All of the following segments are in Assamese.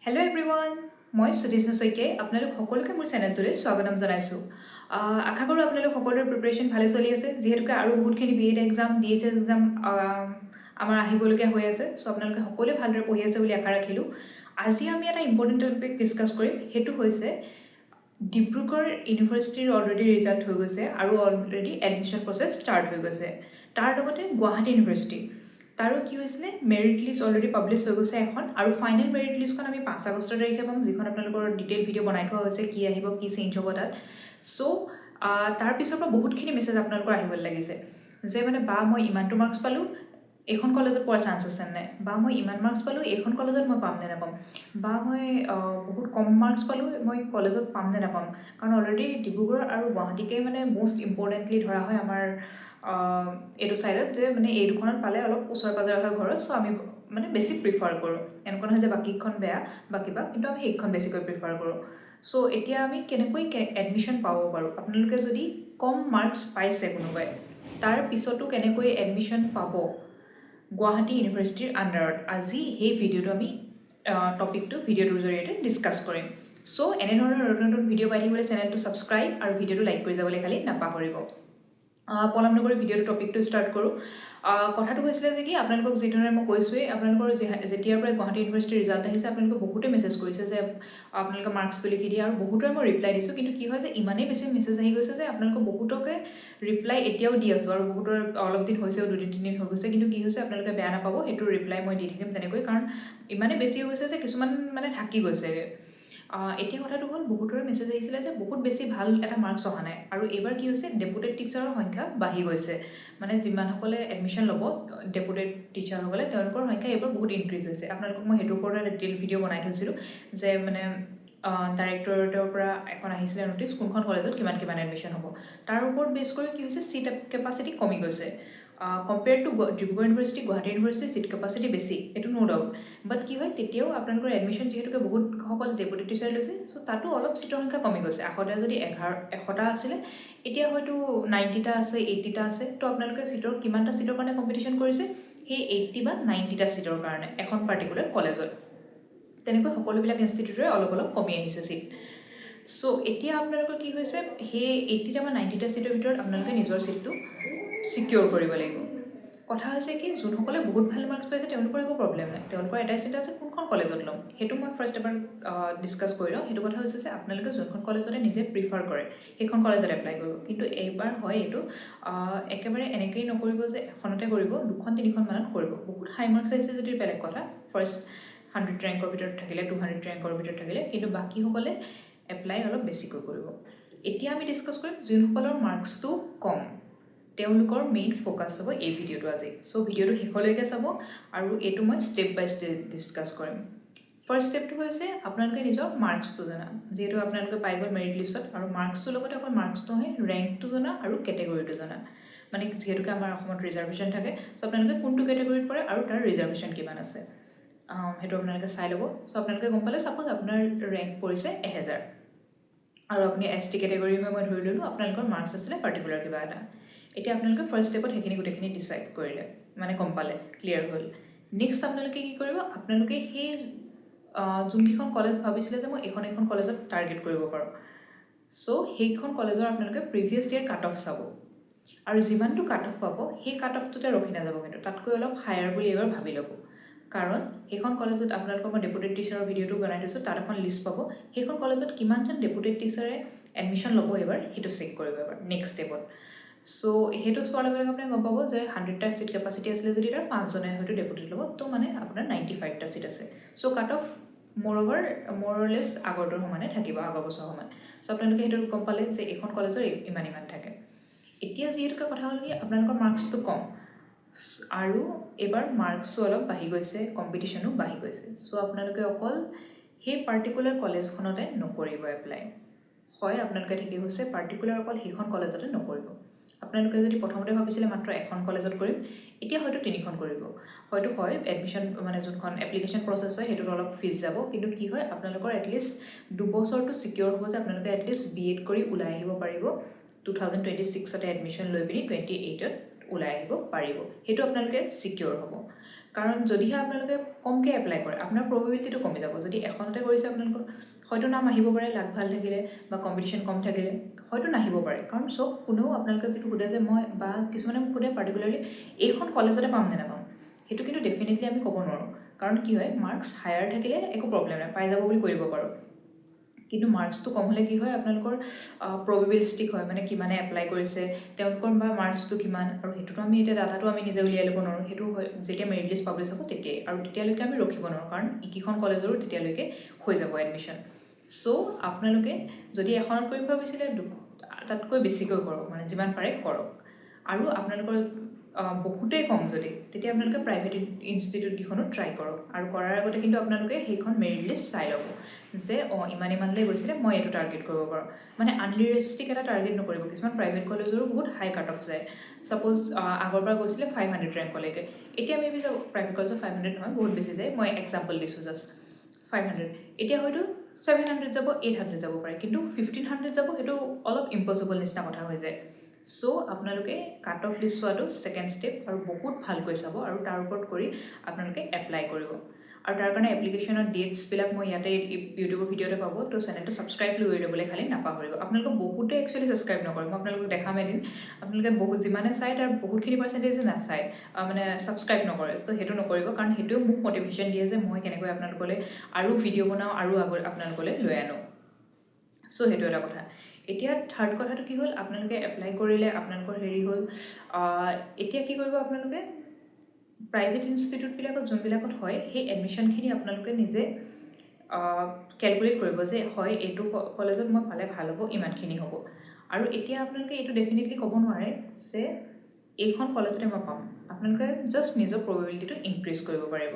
হেল্ল' এভৰিৱান, মই সুদেশনা শইকীয়াই আপোনালোক সকলোকে মোৰ চেনেলটোলৈ স্বাগতম জনাইছোঁ। আশা কৰোঁ আপোনালোক সকলোৰে প্ৰিপেৰেশ্যন ভালে চলি আছে, যিহেতুকে আৰু বহুতখিনি B Ed exam DSS exam আমাৰ আহিবলগীয়া হৈ আছে। চ' আপোনালোকে সকলোৱে ভালদৰে পঢ়ি আছে বুলি আশা ৰাখিলোঁ। আজি আমি এটা ইম্পৰ্টেণ্ট টপিক ডিছকাছ কৰিম, সেইটো হৈছে ডিব্ৰুগড় ইউনিভাৰ্চিটিৰ অলৰেডি ৰিজাল্ট হৈ গৈছে আৰু অলৰেডি এডমিশ্যন প্ৰচেছ ষ্টাৰ্ট হৈ গৈছে। তাৰ লগতে গুৱাহাটী ইউনিভাৰ্চিটি তাৰো কি হৈছিলে, মেৰিট লিষ্ট অলৰেডি পাব্লিছ হৈ গৈছে এখন, আৰু ফাইনেল মেৰিট লিষ্টখন আমি 5 আগষ্ট তাৰিখে পাম, যিখন আপোনালোকৰ ডিটেইল ভিডিঅ' বনাই থোৱা হৈছে, কি আহিব কি চেঞ্জ হ'ব তাত। চ' তাৰপিছৰ পৰা বহুতখিনি মেছেজ আপোনালোকৰ আহিবলৈ লাগিছে যে মানে মই ইমানটো মাৰ্কছ পালোঁ, এইখন কলেজত পোৱাৰ চান্স আছে নাই, মই ইমান মাৰ্কছ পালোঁ, এইখন কলেজত মই পাম নে নাপাম, মই বহুত কম মাৰ্কছ পালোঁ, মই কলেজত পাম নে নাপাম। কাৰণ অলৰেডি ডিব্ৰুগড় আৰু গুৱাহাটীকে মানে মষ্ট ইম্পৰ্টেণ্টলি ধৰা হয় আমাৰ এইটো ছাইডত, যে মানে এই দুখনত পালে অলপ ওচৰে পাজৰে হয় ঘৰত। চ' আমি মানে বেছি প্ৰিফাৰ কৰোঁ, এনেকুৱা নহয় যে বাকীখন বেয়া বা কিবা, কিন্তু আমি সেইখন বেছিকৈ প্ৰিফাৰ কৰোঁ। চ' এতিয়া আমি কেনেকৈ এডমিশ্যন পাব পাৰোঁ, আপোনালোকে যদি কম মাৰ্কছ পাইছে কোনোবাই, তাৰ পিছতো কেনেকৈ এডমিশ্যন পাব গুৱাহাটী ইউনিভাৰ্চিটিৰ আণ্ডাৰত, আজি সেই ভিডিঅ'টো আমি ভিডিঅ'টোৰ জৰিয়তে ডিছকাছ কৰিম। চ' এনেধৰণৰ নতুন নতুন ভিডিঅ' পাই থাকিবলৈ চেনেলটো ছাবস্ক্ৰাইব আৰু ভিডিঅ'টো লাইক কৰি যাবলৈ খালি নাপাহৰিব। পলম নকৰি ভিডিঅ'টো টপিকটো ষ্টাৰ্ট কৰোঁ। কথাটো হৈছিলে যে কি, আপোনালোকক যিধৰণে মই কৈছোঁৱেই, আপোনালোকৰ যেতিয়াৰ পৰা গুৱাহাটী ইউনিভাৰ্চিটিৰ ৰিজাল্ট আহিছে, আপোনালোকে বহুতে মেছেজ কৰিছে যে আপোনালোকে মাৰ্কছটো লিখি দিয়ে, আৰু বহুতৰে মই ৰিপ্লাই দিছোঁ। কিন্তু কি হয় যে ইমানেই বেছি মেছেজ আহি গৈছে যে আপোনালোকৰ বহুতকে ৰিপ্লাই এতিয়াও দি আছোঁ, আৰু বহুতৰ অলপ দিন হৈছেও, 2-3 দিন হৈ গৈছে। কিন্তু কি হৈছে, আপোনালোকে বেয়া নাপাব, সেইটো ৰিপ্লাই মই দি থাকিম তেনেকৈ, কাৰণ ইমানেই বেছি হৈছে যে কিছুমান মানে থাকি গৈছেগৈ। এতিয়া কথাটো হ'ল, বহুতৰে মেছেজ আহিছিলে যে বহুত বেছি ভাল এটা মাৰ্কছ অহা নাই, আৰু এইবাৰ কি হৈছে, ডেপুটেড টিচাৰৰ সংখ্যা বাঢ়ি গৈছে। মানে যিমানসকলে এডমিশ্যন ল'ব ডেপুটেড টিচাৰসকলে, তেওঁলোকৰ সংখ্যা এইবাৰ বহুত ইনক্ৰিজ হৈছে। আপোনালোকক মই সেইটোৰ ওপৰত এটা ডিটেইল ভিডিঅ' বনাই থৈছিলোঁ, যে মানে ডাইৰেক্টৰেটৰ পৰা এখন আহিছিলে নটিছ, কোনখন কলেজত কিমান এডমিশ্যন হ'ব। তাৰ ওপৰত বেছ কৰি কি হৈছে, ছিট কেপাচিটি কমি গৈছে। Compared to Dibrugarh university, Guwahati university seat capacity বেছি, এইটো ন' ডাউট। বাট কি হয়, তেতিয়াও আপোনালোকৰ এডমিশ্যন যিহেতুকে বহুতসকল ডেপুটেড টিচাৰ লৈছে, চ' তাতো অলপ ছিটৰ সংখ্যা কমি গৈছে। আগতে যদি 100টা আছিলে, এতিয়া হয়তো 90টা আছে, 80টা আছে। তো আপোনালোকে কিমানটা ছিটৰ কাৰণে কম্পিটিশ্যন কৰিছে, সেই 80 বা 90টা ছিটৰ কাৰণে এখন পাৰ্টিকুলাৰ কলেজত। তেনেকৈ সকলোবিলাক ইনষ্টিটিউটৰে অলপ অলপ কমি আহিছে ছিট। চ' এতিয়া আপোনালোকৰ কি হৈছে, সেই 80টা বা 90টা ছিটৰ ভিতৰত আপোনালোকে নিজৰ ছিটটো ছিকিউৰ কৰিব লাগিব। কথা হৈছে কি, যোনসকলে বহুত ভাল মাৰ্কছ পাইছে তেওঁলোকৰ একো প্ৰব্লেম নাই, তেওঁলোকৰ এটাই চিন্তা আছে কোনখন কলেজত ল'ম। সেইটো মই ফাৰ্ষ্ট এবাৰ ডিছকাছ কৰি লওঁ। সেইটো কথা হৈছে যে আপোনালোকে যোনখন কলেজতে নিজে প্ৰিফাৰ কৰে সেইখন কলেজত এপ্লাই কৰিব। কিন্তু এইবাৰ হয় এইটো একেবাৰে এনেকেই নকৰিব যে এখনতে কৰিব, 2-3খন মানত কৰিব। বহুত হাই মাৰ্কছ আহিছে যদি বেলেগ কথা, ফাৰ্ষ্ট 100 ৰেংকৰ ভিতৰত থাকিলে, 200 ৰেংকৰ ভিতৰত থাকিলে, কিন্তু বাকীসকলে এপ্লাই অলপ বেছিকৈ কৰিব। এতিয়া আমি ডিছকাছ কৰিম যোনসকলৰ মাৰ্কছটো কম, তেওঁলোকৰ মেইন ফ'কাছ হ'ব এই ভিডিঅ'টো আজি। চ' ভিডিঅ'টো শেষলৈকে চাব, আৰু এইটো মই ষ্টেপ বাই ষ্টেপ ডিছকাছ কৰিম। ফাৰ্ষ্ট ষ্টেপটো হৈছে আপোনালোকে নিজৰ মাৰ্কছটো জনা। যিহেতু আপোনালোকে পাই গ'ল মেৰিট লিষ্টত, আৰু মাৰ্কছটোৰ লগতে অকল মাৰ্কছটো নহয়, ৰেংকটো জনা আৰু কেটেগৰীটো জনা। মানে যিহেতুকে আমাৰ অসমত ৰিজাৰ্ভেশ্যন থাকে, চ' আপোনালোকে কোনটো কেটেগৰীত পৰে আৰু তাৰ ৰিজাৰ্ভেশ্যন কিমান আছে, সেইটো আপোনালোকে চাই ল'ব। চ' আপোনালোকে গম পালে, ছাপ'জ আপোনাৰ ৰেংক পৰিছে 1000, আৰু আপুনি ST কেটেগৰী হৈ মই ধৰি ল'লোঁ, আপোনালোকৰ মাৰ্কছ আছিলে পাৰ্টিকুলাৰ কিবা এটা। এতিয়া আপোনালোকে ফাৰ্ষ্ট ষ্টেপত সেইখিনি গোটেইখিনি ডিচাইড কৰিলে, মানে গম পালে, ক্লিয়াৰ হ'ল। নেক্সট আপোনালোকে কি কৰিব, আপোনালোকে সেই যোনকেইখন কলেজ ভাবিছিলে যে মই এইখন কলেজত টাৰ্গেট কৰিব পাৰোঁ, চ' সেইখন কলেজৰ আপোনালোকে প্ৰিভিয়াছ ইয়েৰ কাট অফ চাব, আৰু যিমানটো কাট অফ পাব সেই কাট অফটোতে ৰখি নাযাব, কিন্তু তাতকৈ অলপ হায়াৰ বুলি এবাৰ ভাবি ল'ব। কাৰণ সেইখন কলেজত আপোনালোকৰ মই ডেপুটেড টিচাৰৰ ভিডিঅ'টো বনাই থৈছোঁ, তাত এখন লিষ্ট পাব, সেইখন কলেজত কিমানজন ডেপুটেড টিচাৰে এডমিশ্যন ল'ব এইবাৰ, সেইটো চেক কৰিব এবাৰ নেক্সট ষ্টেপত। চ' সেইটো চোৱাৰ লগে লগে আপুনি গম পাব যে 100টা ছিট কেপাচিটি আছিলে যদি তাৰ 5জনে হয়তো ডেপুটেড ল'ব, তো মানে আপোনাৰ 95টা ছিট আছে। চ' কাট অফ মোৰ অৰলেছ আগৰটোৰ সমানে থাকিব, আগৰ বছৰ সমান। চ' আপোনালোকে সেইটো গম পালে যে এইখন কলেজৰ ইমান থাকে। এতিয়া যিহেতুকে কথা হ'ল কি, আপোনালোকৰ মাৰ্কছটো কম, আৰু এইবাৰ মাৰ্কছটো অলপ বাঢ়ি গৈছে, কম্পিটিশ্যনো বাঢ়ি গৈছে। চ' আপোনালোকে অকল সেই পাৰ্টিকুলাৰ কলেজখনতে নকৰিব এপ্লাই। হয়, আপোনালোকে ঠিকেই হৈছে, পাৰ্টিকুলাৰ অকল সেইখন কলেজতে নকৰিব। আপোনালোকে যদি প্ৰথমতে ভাবিছিলে মাত্ৰ এখন কলেজত কৰিম, এতিয়া হয়তো 3খন কৰিব। হয়তো হয়, এডমিশ্যন মানে যোনখন এপ্লিকেশ্যন প্ৰচেছ হয় সেইটোত অলপ ফিজ যাব, কিন্তু কি হয়, আপোনালোকৰ এটলিষ্ট 2 বছৰটো ছিকিউৰ হ'ব যে আপোনালোকে এটলিষ্ট BEd কৰি ওলাই আহিব পাৰিব, 2026তে এডমিশ্যন লৈ পিনি 28ত ওলাই আহিব পাৰিব। সেইটো আপোনালোকে ছিকিউৰ হ'ব। কাৰণ যদিহে আপোনালোকে কমকৈ এপ্লাই কৰে আপোনাৰ প্ৰবেবিলিটিটো কমি যাব। যদি এখনতে কৰিছে আপোনালোকৰ হয়তো নাম আহিব পাৰে, লাক ভাল থাকিলে বা কম্পিটিশ্যন কম থাকিলে হয়তো নাহিব পাৰে। কাৰণ চব কোনেও আপোনালোকে যিটো সোধে যে মই বা কিছুমানে মোক সোধে পাৰ্টিকুলাৰলি এইখন কলেজতে পাম নে নাপাম, সেইটো কিন্তু ডেফিনেটলি আমি ক'ব নোৱাৰোঁ। কাৰণ কি হয়, মাৰ্কছ হায়াৰ থাকিলে একো প্ৰব্লেম নাই, পাই যাব বুলি কৰিব পাৰোঁ। কিন্তু মাৰ্কছটো কম হ'লে কি হয়, আপোনালোকৰ প্ৰবেবিলিষ্টিক হয়, মানে কিমানে এপ্লাই কৰিছে, তেওঁলোকৰ বা মাৰ্কছটো কিমান, আৰু সেইটোতো আমি এতিয়া ডাটাটো আমি নিজে উলিয়াই ল'ব নোৱাৰোঁ। সেইটো হয় যেতিয়া মেৰিট লিষ্ট পাব্লিছ হ'ব তেতিয়াই, আৰু তেতিয়ালৈকে আমি ৰখিব নোৱাৰোঁ, কাৰণ ইকেইখন কলেজৰো তেতিয়ালৈকে হৈ যাব এডমিশ্যন। ছ' আপোনালোকে যদি এখনত কৰিম ভাবিছিলে তাতকৈ বেছিকৈ কৰক, মানে যিমান পাৰে কৰক। আৰু আপোনালোকৰ বহুতেই কম যদি, তেতিয়া আপোনালোকে প্ৰাইভেট ইনষ্টিটিউটকেইখনো ট্ৰাই কৰক। আৰু কৰাৰ আগতে কিন্তু আপোনালোকে সেইখন মেৰিট লিষ্ট চাই ল'ব যে ইমানলৈ গৈছিলে, মই এইটো টাৰ্গেট কৰিব পাৰোঁ। মানে আনৰিয়েলিষ্টিক এটা টাৰ্গেট নকৰিব। কিছুমান প্ৰাইভেট কলেজৰো বহুত হাই কাট অফ যায়। ছাপ'জ আগৰবাৰ গৈছিলে 500 ৰেংকলৈকে, এতিয়া মেবি যাব প্ৰাইভেট কলেজত 500 নহয়, বহুত বেছি যায়, মই এক্সাম্পল দিছোঁ জাষ্ট 500, এতিয়া হয়তো 700 যাব, 800 যাব পাৰে, কিন্তু 1500 যাব সেইটো অলপ ইম্পচিবল নিচিনা কথা হৈ যায়। ছ' আপোনালোকে কাট অফ লিষ্ট চোৱাটো ছেকেণ্ড ষ্টেপ, আৰু বহুত ভালকৈ চাব, আৰু তাৰ ওপৰত কৰি আপোনালোকে এপ্লাই কৰিব। আৰু তাৰ কাৰণে এপ্লিকেশ্যনৰ ডেটছবিলাক মই ইয়াতে ইউটিউবৰ ভিডিঅ'তে পাব, তো চেনেলটো ছাবস্ক্ৰাইব কৰি ল'বলৈ খালি নাপাহৰিব। আপোনালোকে বহুতে একচুৱেলি ছাবস্ক্ৰাইব নকৰে, মই আপোনালোকক দেখাম এদিন। আপোনালোকে বহুত যিমানে চায় তাৰ বহুতখিনি পাৰ্চেণ্টেজে নাচায়, মানে ছাবস্ক্ৰাইব নকৰে। তো সেইটো নকৰিব, কাৰণ সেইটোৱে মোক মটিভেশ্যন দিয়ে যে মই কেনেকৈ আপোনালোকলৈ আৰু ভিডিঅ' বনাওঁ আৰু আগত আপোনালোকলৈ লৈ আনো। ছ' সেইটো এটা কথা। এতিয়া থাৰ্ড কথাটো কি হ'ল, আপোনালোকে এপ্লাই কৰিলে, আপোনালোকৰ হেৰি হ'ল, এতিয়া কি কৰিব আপোনালোকে প্ৰাইভেট ইনষ্টিটিউটবিলাকত যোনবিলাকত হয় সেই এডমিশ্যনখিনি আপোনালোকে নিজে কেলকুলেট কৰিব যে হয় এইটো কলেজত মই পালে ভাল হ'ব, ইমানখিনি হ'ব। আৰু এতিয়া আপোনালোকে এইটো ডেফিনেটলি ক'ব নোৱাৰে যে এইখন কলেজতে মই পাম। আপোনালোকে জাষ্ট নিজৰ প্ৰবেবিলিটিটো ইনক্ৰিজ কৰিব পাৰিব।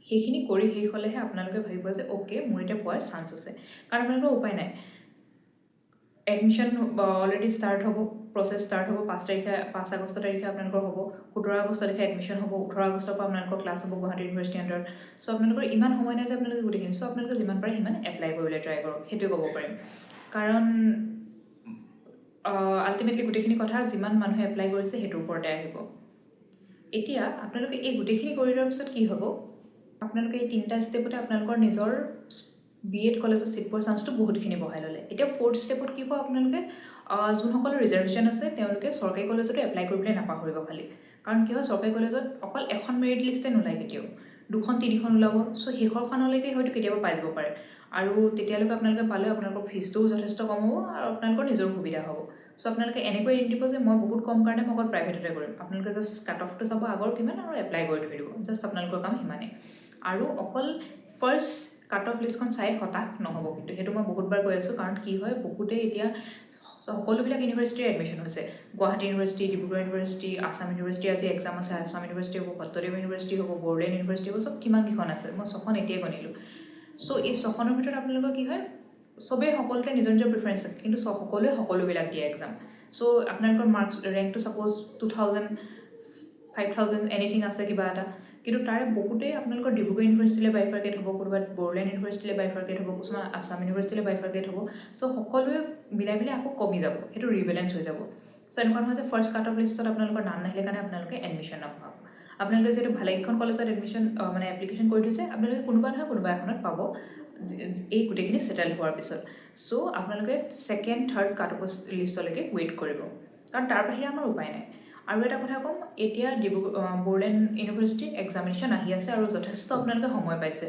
সেইখিনি কৰি শেষ হ'লেহে আপোনালোকে ভাবিব যে অ'কে, মোৰ এতিয়া পোৱাৰ চান্স আছে। কাৰণ আপোনালোকৰ উপায় নাই, এডমিশ্যন অলৰেডি ষ্টাৰ্ট হ'ব, প্ৰচেছ ষ্টাৰ্ট হ'ব 5 আগষ্ট তাৰিখে আপোনালোকৰ হ'ব, 17 আগষ্ট তাৰিখে এডমিশ্যন হ'ব, 18 আগষ্টৰ পৰা আপোনালোকৰ ক্লাছ হ'ব গুৱাহাটী ইউনিভাৰ্চিটি আণ্ডাৰত। ছ' আপোনালোকৰ ইমান সময় নাই যে আপোনালোকে গোটেইখিনি, ছ' আপোনালোকে যিমান পাৰে সিমান এপ্লাই কৰিবলৈ ট্ৰাই কৰক, সেইটোৱে ক'ব পাৰিম। কাৰণ আল্টিমেটলি গোটেইখিনি কথা যিমান মানুহে এপ্লাই কৰিছে সেইটোৰ ওপৰতে আহিব। এতিয়া আপোনালোকে এই গোটেইখিনি কৰি লোৱাৰ পিছত কি হ'ব, আপোনালোকে এই 3টা ষ্টেপতে আপোনালোকৰ নিজৰ BEd কলেজত ছিট পোৱাৰ চান্সটো বহুতখিনি বঢ়াই ল'লে। এতিয়া 4th ষ্টেপত কি হ'ব, আপোনালোকে যোনসকলৰ ৰিজাৰ্ভেশ্যন আছে তেওঁলোকে চৰকাৰী কলেজতো এপ্লাই কৰিবলৈ নাপাহৰিব খালি। কাৰণ কি হয়, চৰকাৰী কলেজত অকল এখন মেৰিট লিষ্টে নোলায়, কেতিয়াও 2খন 3খন ওলাব। ছ' শেষৰখনলৈকে হয়তো কেতিয়াবা পাই যাব পাৰে, আৰু তেতিয়ালৈকে আপোনালোকে পালে আপোনালোকৰ ফিজটোও যথেষ্ট কম হ'ব, আৰু আপোনালোকৰ নিজৰ সুবিধা হ'ব। ছ' আপোনালোকে এনেকৈ এৰি দিব যে মই বহুত কম কাৰণে মই অকল প্ৰাইভেটতে কৰিম। আপোনালোকে জাষ্ট কাট অফটো চাব আগৰ কিমান, আৰু এপ্লাই কৰি থৈ দিব, জাষ্ট আপোনালোকৰ কাম সিমানেই। আৰু অকল ফাৰ্ষ্ট কাট অফ লিষ্টখন চাই হতাশ নহ'ব, কিন্তু সেইটো মই বহুতবাৰ কৈ আছোঁ। কাৰণ কি হয়, বহুতেই এতিয়া সকলোবিলাক ইউনিভাৰ্চিটিৰ এডমিশ্যন হৈছে, Guwahati university, Dibrugarh university, Assam university, আজি এক্সাম আছে, আছাম ইউনিভাৰ্চিটি হ'ব, সত্যদেৱ ইউনিভাৰ্চিটি হ'ব, বড়োলেণ্ড ইউনিভাৰ্চিটি হ'ব, চব কিমানকেইখন আছে, মই 6খন এতিয়াই গণিলোঁ। ছ' এই 6খনৰ ভিতৰত আপোনালোকৰ কি হয়, চবেই সকলোতে নিজৰ নিজৰ প্ৰিফাৰেঞ্চ আছে, কিন্তু সকলোৱে সকলোবিলাক দিয়ে এক্সাম। ছ' আপোনালোকৰ মাৰ্কছ ৰেংকটো ছাপ'জ 2000, 5000 এনিথিং আছে কিবা এটা, কিন্তু তাৰে বহুতেই আপোনালোকৰ ডিব্ৰুগড় ইউনিভাৰ্চিটিলৈ বাইফাৰ্কেট হ'ব, ক'ৰবাত বড়োলেণ্ড ইউনিভাৰ্চিটিলৈ বাইফাৰ্কেট হ'ব, কিছুমান আছাম ইউনিভাৰ্চিটিলৈ বাইফাৰ্কেট হ'ব। ছ' সকলোৱে মিলাই আকৌ কমি যাব, সেইটো ৰিবেলেঞ্চ হৈ যাব। ছ' এনেকুৱা নহয় যে ফাৰ্ষ্ট কাট অফ লিষ্টত আপোনালোকৰ নাম নাহিলে কাৰণে আপোনালোকে এডমিশ্যন নাপাব। আপোনালোকে যিহেতু ভালেকেইখন কলেজত এডমিশ্যন মানে এপ্লিকেশ্যন কৰি থৈছে, আপোনালোকে কোনোবা নহয় কোনোবা এখনত পাব এই গোটেইখিনি ছেটেল হোৱাৰ পিছত। ছ' আপোনালোকে ছেকেণ্ড থাৰ্ড কাট অফ লিষ্টলৈকে ৱেইট কৰিব, কাৰণ তাৰ বাহিৰে আমাৰ উপায় নাই। আৰু এটা কথা ক'ম, এতিয়া বড়োলেণ্ড ইউনিভাৰ্চিটিৰ এক্সামিনেশ্যন আহি আছে, আৰু যথেষ্ট আপোনালোকে সময় পাইছে,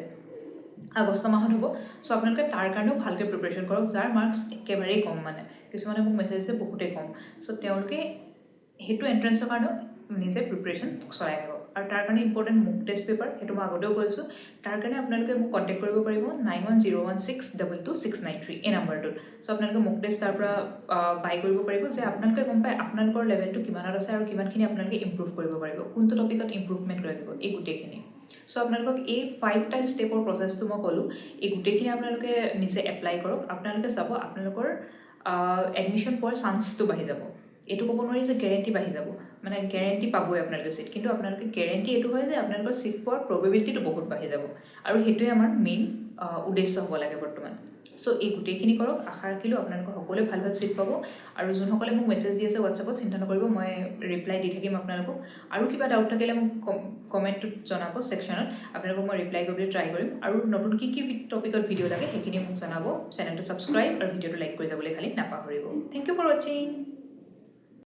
আগষ্ট মাহত হ'ব। ছ' আপোনালোকে তাৰ কাৰণেও ভালকৈ প্ৰিপেৰেশ্যন কৰক, যাৰ মাৰ্কছ একেবাৰেই কম, মানে কিছুমানে মোক মেছেজ দিছে বহুতেই কম। ছ' তেওঁলোকে সেইটো এণ্ট্ৰেঞ্চৰ কাৰণেও নিজে প্ৰিপেৰেশ্যন চলাই থাকক। আৰু তাৰ কাৰণে ইম্পৰ্টেণ্ট মক টেষ্ট পেপাৰ, সেইটো মই আগতেও কৈছোঁ। তাৰ কাৰণে আপোনালোকে মোক কণ্টেক্ট কৰিব পাৰিব 9101622693 এই নাম্বাৰটোত। ছ' আপোনালোকে মক টেষ্ট তাৰ পৰা বাই কৰিব পাৰিব, যে আপোনালোকে গম পায় আপোনালোকৰ লেভেলটো কিমানত আছে, আৰু কিমানখিনি আপোনালোকে ইম্প্ৰুভ কৰিব পাৰিব, কোনটো টপিকত ইম্প্ৰুভমেণ্ট লাগিব, এই গোটেইখিনি। ছ' আপোনালোকক এই 5টা ষ্টেপৰ প্ৰচেছটো মই ক'লোঁ, এই গোটেইখিনি আপোনালোকে নিজে এপ্লাই কৰক। আপোনালোকে চাব আপোনালোকৰ এডমিশ্যন পোৱাৰ চান্সটো বাঢ়ি যাব। এইটো ক'ব নোৱাৰি যে গেৰেণ্টি বাঢ়ি যাব, মানে গেৰেণ্টি পাবই আপোনালোকে ছিট, কিন্তু আপোনালোকে গেৰেণ্টি এইটো হয় যে আপোনালোকৰ ছিট পোৱাৰ প্ৰবেবিলিটিটো বহুত বাঢ়ি যাব। আৰু সেইটোৱে আমাৰ মেইন উদ্দেশ্য হ'ব লাগে বৰ্তমান। চ' এই গোটেইখিনি কৰক। আশা ৰাখিলোঁ আপোনালোকৰ সকলোৱে ভাল ভাল চিট পাব। আৰু যোনসকলে মোক মেছেজ দি আছে হোৱাটছআপত, চিন্তা নকৰিব, মই ৰিপ্লাই দি থাকিম আপোনালোকক। আৰু কিবা ডাউট থাকিলে মোক কমেণ্টটোত জনাব ছেকশ্যনত, আপোনালোকক মই ৰিপ্লাই কৰিবলৈ ট্ৰাই কৰিম। আৰু নতুন কি টপিকত ভিডিঅ' লাগে সেইখিনি মোক জনাব। চেনেলটো ছাবস্ক্ৰাইব আৰু ভিডিঅ'টো লাইক কৰি যাবলৈ খালি নাপাহৰিব। থেংক ইউ ফৰ ৱাচিং।